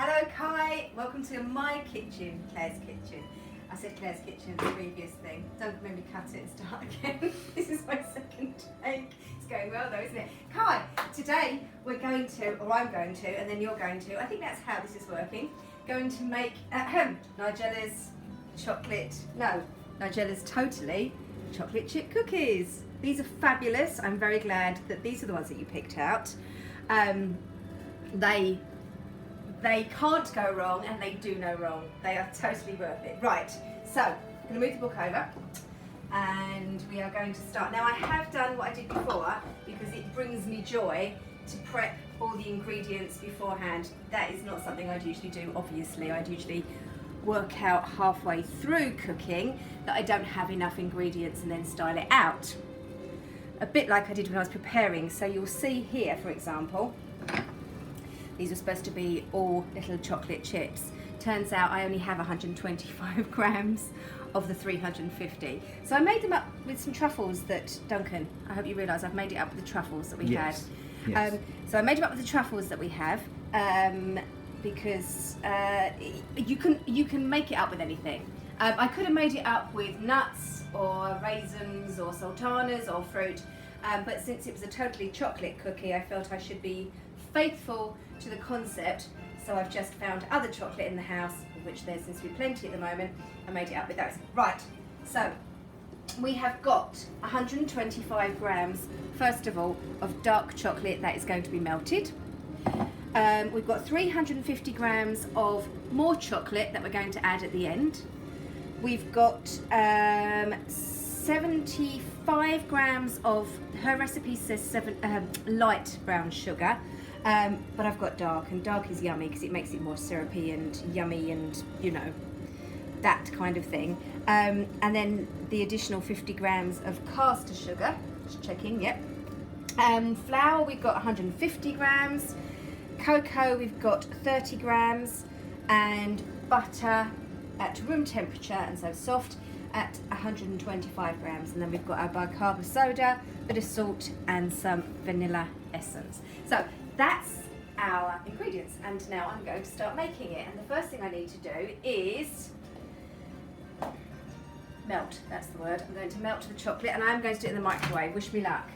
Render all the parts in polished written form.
Hello Kai, welcome to my kitchen, Claire's kitchen. I said Claire's kitchen in the previous thing. Don't make me cut it and start again. This is my second take. It's going well though, isn't it? Kai, today we're going to, or I'm going to, and then you're going to, I think that's how this is working, going to make Nigella's Nigella's totally chocolate chip cookies. These are fabulous. I'm very glad that these are the ones that you picked out. They can't go wrong, and they do no wrong. They are totally worth it. Right, so I'm going to move the book over and we are going to start. Now I have done what I did before because it brings me joy to prep all the ingredients beforehand. That is not something I'd usually do, obviously. I'd usually work out halfway through cooking that I don't have enough ingredients and then style it out. A bit like I did when I was preparing. So you'll see here, for example, these are supposed to be all little chocolate chips. Turns out I only have 125 grams of the 350. So I made them up with some truffles that, Duncan, I hope you realise I've made it up with the truffles that we had. Yes. So I made them up with the truffles that we have because you can make it up with anything. I could have made it up with nuts or raisins or sultanas or fruit, but since it was a totally chocolate cookie, I felt I should be faithful to the concept, so I've just found other chocolate in the house, of which there seems to be plenty at the moment. I made it up with those. Right, so we have got 125 grams, first of all, of dark chocolate that is going to be melted. We've got 350 grams of more chocolate that we're going to add at the end. We've got 75 grams of, her recipe says light brown sugar. But I've got dark, and dark is yummy because it makes it more syrupy and yummy and, you know, that kind of thing. And then the additional 50 grams of caster sugar, just checking, yep. Flour, we've got 150 grams. Cocoa, we've got 30 grams. And butter at room temperature and so soft at 125 grams. And then we've got our bicarb soda, bit of salt and some vanilla essence. So that's our ingredients, and now I'm going to start making it. And the first thing I need to do is melt, that's the word. I'm going to melt the chocolate, and I'm going to do it in the microwave. Wish me luck.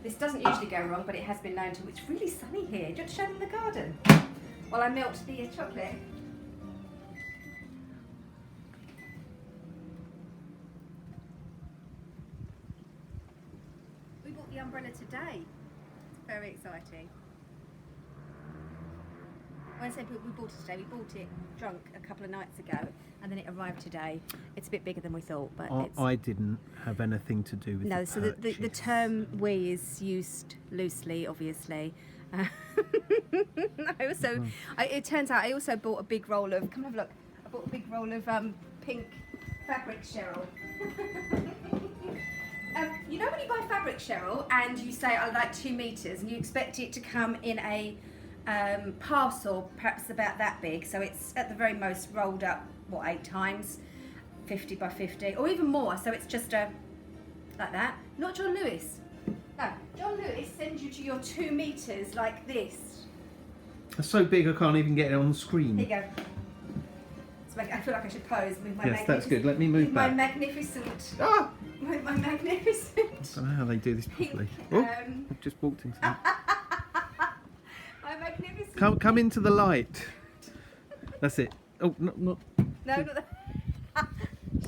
This doesn't usually go wrong, but it has been known to. It's really sunny here. Do you want to show them the garden while I melt the chocolate? We bought the umbrella today. It's very exciting. When I say we bought it today, we bought it drunk a couple of nights ago, and then it arrived today. It's a bit bigger than we thought, but I didn't have anything to do with no. the So the term "we" is used loosely, obviously. It turns out I also bought a big roll of. Come have a look. I bought a big roll of pink fabric, Cheryl. You know when you buy fabric, Cheryl, and you say I like 2 meters, and you expect it to come in a parcel perhaps about that big, so it's at the very most rolled up 8 times, 50 by 50 or even more, so it's just like that. Not John Lewis. No, John Lewis sends you to your 2 meters like this. It's so big I can't even get it on the screen. There you go. I feel like I should pose with my yes, that's good. Let me move back. My magnificent. Ah! My magnificent. I don't know how they do this properly. I've just walked into that. My magnificent. Come into the light. That's it. Oh, no, No, not that.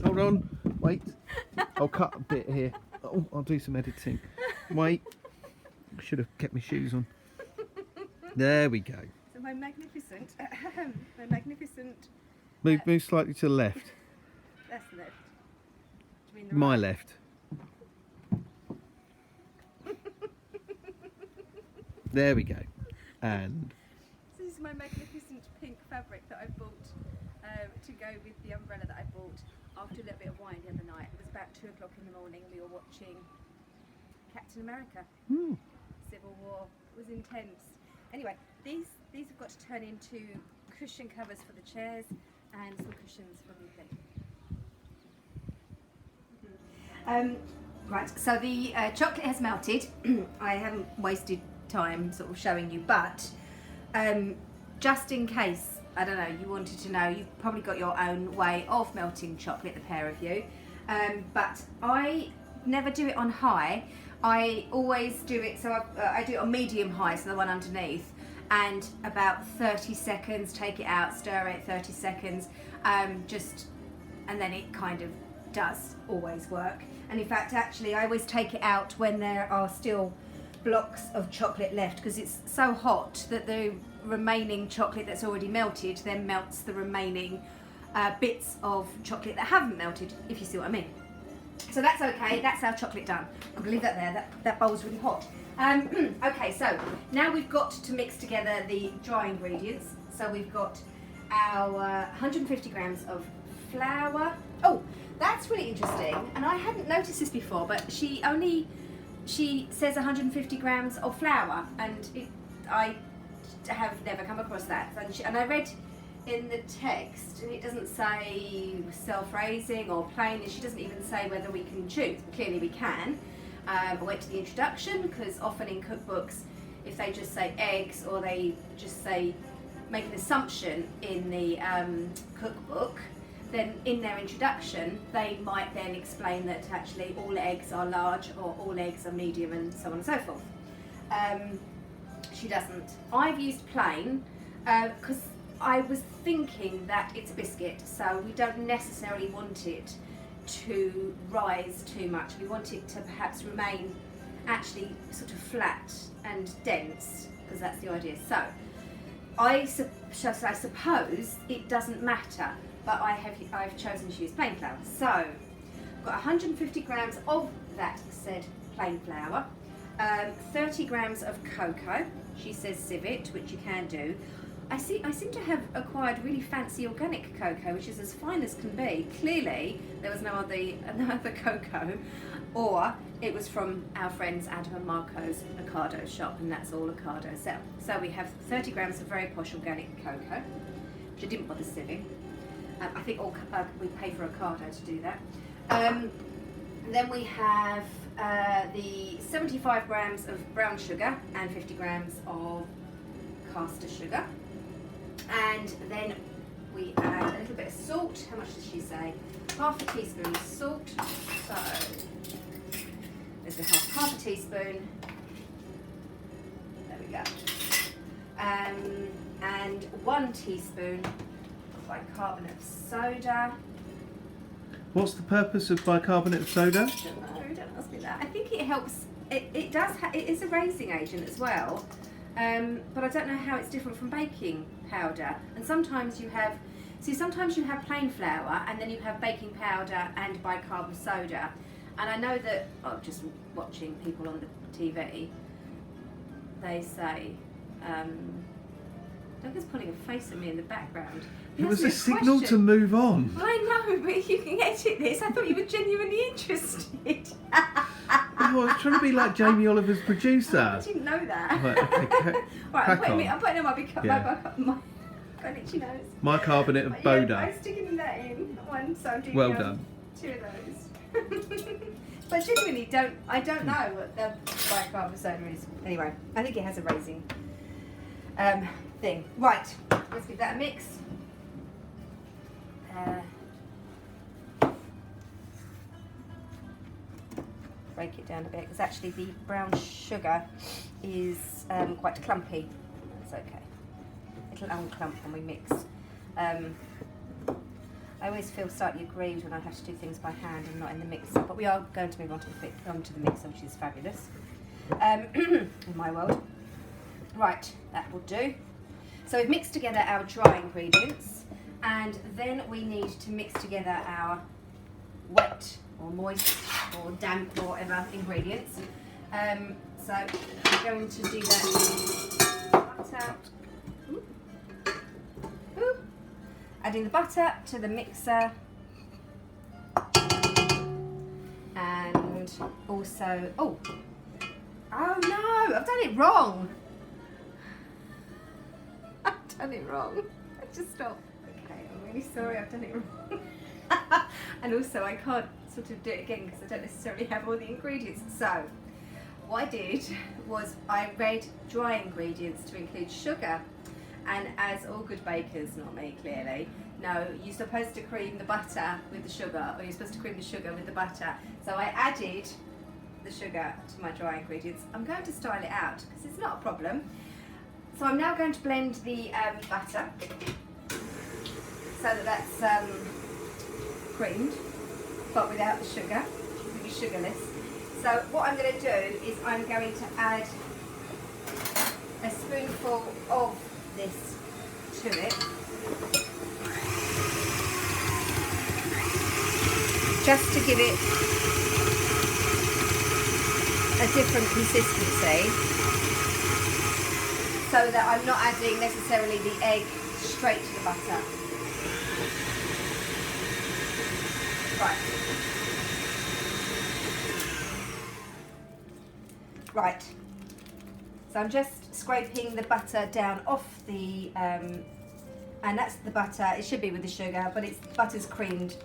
Hold on. Wait. I'll cut a bit here. Oh, I'll do some editing. Wait. I should have kept my shoes on. There we go. So my magnificent. Move slightly to the left. That's the left. Do you mean the My right? left. There we go. And This is my magnificent pink fabric that I bought to go with the umbrella that I bought after a little bit of wine the other night. It was about 2 o'clock in the morning. We were watching Captain America. Civil War. It was intense. Anyway, these have got to turn into cushion covers for the chairs and some cushions for the thing. Right, so the chocolate has melted. I haven't wasted time sort of showing you, but just in case I don't know, you wanted to know, you've probably got your own way of melting chocolate, the pair of you. But I never do it on high. I always do it, so I do it on medium high, so the one underneath, and about 30 seconds, take it out, stir it 30 seconds, and then it kind of does always work. And in fact, actually, I always take it out when there are still blocks of chocolate left, because it's so hot that the remaining chocolate that's already melted then melts the remaining bits of chocolate that haven't melted, if you see what I mean. So that's okay, that's our chocolate done. I'm gonna leave that there, that bowl's really hot. Okay, so now we've got to mix together the dry ingredients. So we've got our 150 grams of flour. Oh, that's really interesting, and I hadn't noticed this before, but she says 150 grams of flour, and I have never come across that. And I read in the text, and it doesn't say self-raising or plain, and she doesn't even say whether we can choose. Clearly we can. I went to the introduction, because often in cookbooks, if they just say eggs, or they just say, make an assumption in the cookbook, then in their introduction they might then explain that actually all eggs are large or all eggs are medium, and so on and so forth. She doesn't. I've used plain because I was thinking that it's a biscuit, so we don't necessarily want it to rise too much. We want it to perhaps remain actually sort of flat and dense, because that's the idea. So I suppose it doesn't matter, but I've chosen to use plain flour. So I've got 150 grams of that said plain flour, 30 grams of cocoa. She says civet, which you can do. I seem to have acquired really fancy organic cocoa, which is as fine as can be. Clearly, there was no other cocoa, or it was from our friends Adam and Marco's Ocado shop, and that's all Ocado sell. So we have 30 grams of very posh organic cocoa, which I didn't bother sieving. I think we pay for Ocado to do that. Then we have the 75 grams of brown sugar and 50 grams of caster sugar. And then we add a little bit of salt. How much does she say? Half a teaspoon of salt. So there's half a teaspoon. There we go. And 1 teaspoon of bicarbonate of soda. What's the purpose of bicarbonate of soda? I don't know, don't ask me that. I think it helps. It is a raising agent as well. But I don't know how it's different from baking powder. And sometimes you have plain flour, and then you have baking powder and bicarb soda. And I know that, just watching people on the TV, they say, Duncan's pulling a face at me in the background. It was a signal to move on. I know, but if you can edit this, I thought you were genuinely interested. I was trying to be like Jamie Oliver's producer. I didn't know that. Right, okay, right, I'm putting on my itchy nose. Bicarbonate of soda. I'm sticking that in one, so I'm doing Well done. 2 of those. But genuinely, I don't know what the bicarb soda is. Anyway, I think it has a raising thing. Right, let's give that a mix. Break it down a bit, because actually the brown sugar is quite clumpy. It's okay. It'll unclump when we mix. I always feel slightly aggrieved when I have to do things by hand and not in the mixer, but we are going to move on to the mixer, which is fabulous in my world. Right, that will do. So we've mixed together our dry ingredients, and then we need to mix together our wet or moist or damp or whatever ingredients. So we're going to do that with butter. Ooh. Adding the butter to the mixer, and also oh no, I've done it wrong. I've done it wrong. Just stop. Okay, I'm really sorry, I've done it wrong. And also I can't sort of do it again because I don't necessarily have all the ingredients. So what I did was I read dry ingredients to include sugar And as all good bakers, not me clearly, no, you're supposed to cream the butter with the sugar, or you're supposed to cream the sugar with the butter. So I added the sugar to my dry ingredients. I'm going to style it out because it's not a problem. So I'm now going to blend the butter so that that's creamed, but without the sugar. It's going to be sugarless. So what I'm going to do is I'm going to add a spoonful of this to it, just to give it a different consistency, so that I'm not adding necessarily the egg straight to the butter. Right. Right. So I'm just scraping the butter down off the, and that's the butter. It should be with the sugar, but it's butter's creamed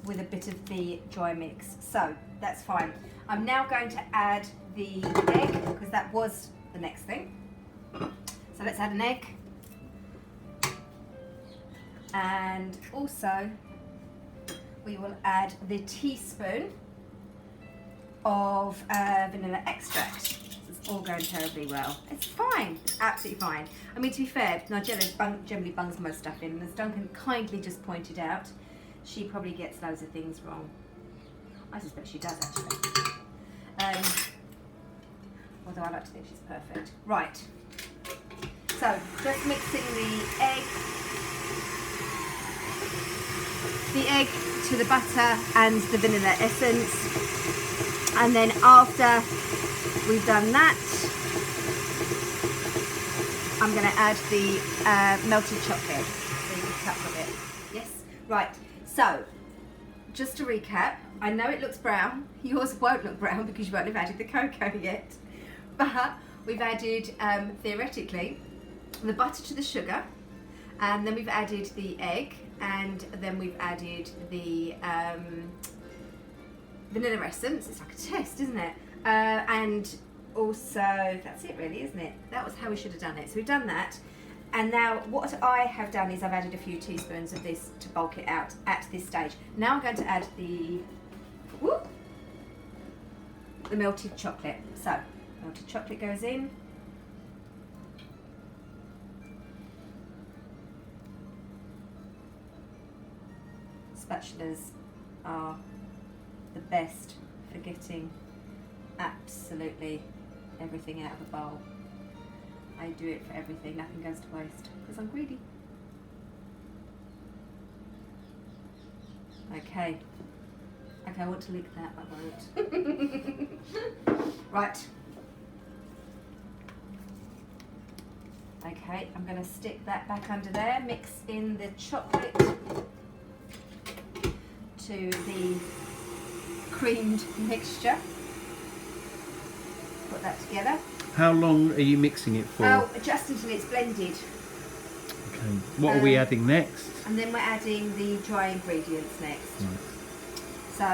with a bit of the dry mix. So that's fine. I'm now going to add the egg, because that was the next thing. So let's add an egg. And also we will add the teaspoon of vanilla extract. It's all going terribly well. It's fine. It's absolutely fine. I mean, to be fair, Nigella generally bungs most stuff in, and as Duncan kindly just pointed out, she probably gets loads of things wrong. I suspect she does, actually. Although I like to think she's perfect. Right. So, just mixing the egg to the butter and the vanilla essence. And then after we've done that, I'm going to add the melted chocolate. So you can tap a bit. Yes? Right. So, just to recap, I know it looks brown. Yours won't look brown because you won't have added the cocoa yet. But we've added, theoretically, the butter to the sugar, and then we've added the egg, and then we've added the vanilla essence. It's like a test, isn't it? And also, that's it really, isn't it? That was how we should have done it. So we've done that. And now what I have done is I've added a few teaspoons of this to bulk it out at this stage. Now I'm going to add the melted chocolate. So, melted chocolate goes in. Spatulas are the best for getting absolutely everything out of a bowl. I do it for everything, nothing goes to waste, because I'm greedy. Okay. Okay, I want to lick that, I won't. Right. Okay, I'm going to stick that back under there, mix in the chocolate to the creamed mixture. Put that together. How long are you mixing it for? Oh, just until it's blended. Okay. What are we adding next? And then we're adding the dry ingredients next. Right. So